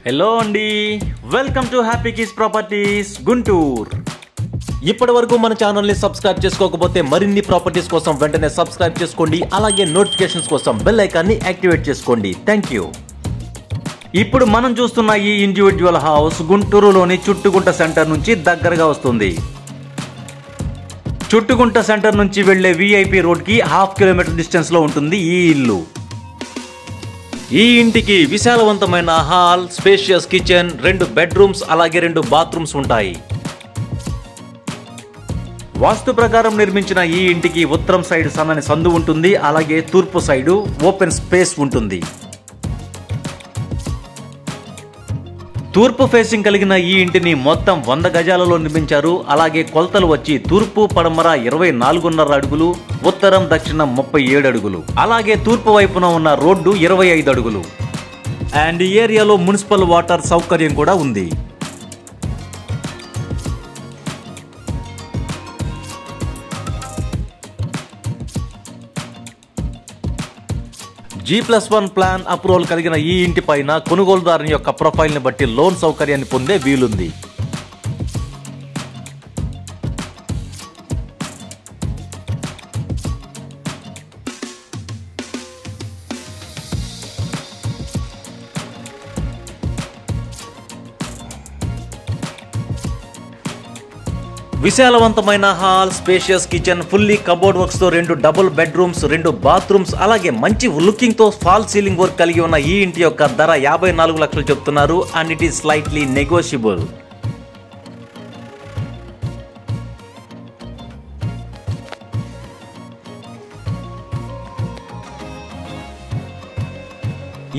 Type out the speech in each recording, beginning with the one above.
Hello అండి, welcome to happy kids properties Guntur. ఇప్పటి వరకు మన ఛానల్ని సబ్స్క్రైబ్ చేసుకోకపోతే మరిన్ని ప్రాపర్టీస్ కోసం వెంటనే సబ్స్క్రైబ్ చేసుకోండి. అలాగే నోటిఫికేషన్స్ కోసం బెల్ ఐకాన్ని యాక్టివేట్ చేసుకోండి. Thank you. ఇప్పుడు మనం చూస్తున్న ఈ ఇండివిజువల్ హౌస్ గుంటూరులోని చుట్టుగుంట సెంటర్ నుంచి దగ్గరగా వస్తుంది. చుట్టుగుంట సెంటర్ నుంచి వెళ్లే విఐపి రోడ్కి 1/2 కిలోమీటర్ డిస్టెన్స్ లో ఉంటుంది ఈ ఇల్లు. ఈ ఇంటికి విశాలవంతమైన హాల్, స్పేషియస్ కిచెన్, 2 బెడ్రూమ్స్ అలాగే 2 బాత్రూమ్స్ ఉంటాయి. వాస్తు ప్రకారం నిర్మించిన ఈ ఇంటికి ఉత్తరం సైడ్ సన్నని సందు ఉంటుంది. అలాగే తూర్పు సైడు ఓపెన్ స్పేస్ ఉంటుంది. తూర్పు ఫేసింగ్ కలిగిన ఈ ఇంటిని మొత్తం 100 గజాలలో నిర్మించారు. అలాగే కొలతలు వచ్చి తూర్పు పడమర 24.5 అడుగులు, ఉత్తరం దక్షిణం 37 అడుగులు. అలాగే తూర్పు వైపున ఉన్న రోడ్డు 25 అడుగులు. అండ్ ఈ ఏరియాలో మున్సిపల్ వాటర్ సౌకర్యం కూడా ఉంది. G+1 ప్లాన్ అప్రూవల్ కలిగిన ఈ ఇంటి పైన కొనుగోలుదారుని యొక్క ప్రొఫైల్ ని బట్టి లోన్ సౌకర్యాన్ని పొందే వీలుంది. విశాలవంతమైన hall, spacious kitchen, fully cupboard works తో 2 డబుల్ బెడ్రూమ్స్, 2 బాత్రూమ్స్, అలాగే మంచి లుకింగ్ తో ఫాల్ సీలింగ్ వర్క్ కలిగి ఉన్న ఈ ఇంటి యొక్క ధర 54 లక్షలు చెప్తున్నారు. And it is slightly negotiable.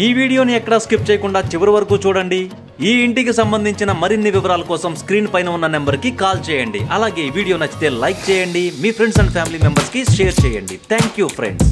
ఈ వీడియోని ఎక్కడా స్కిప్ చేయకుండా చివరి వరకు చూడండి. ఈ ఇంటికి సంబంధించిన మరిన్ని వివరాల కోసం స్క్రీన్ పైన ఉన్న నెంబర్కి కాల్ చేయండి. అలాగే ఈ వీడియో నచ్చితే లైక్ చేయండి, మీ ఫ్రెండ్స్ అండ్ ఫ్యామిలీ మెంబర్స్కి షేర్ చేయండి. Thank you friends.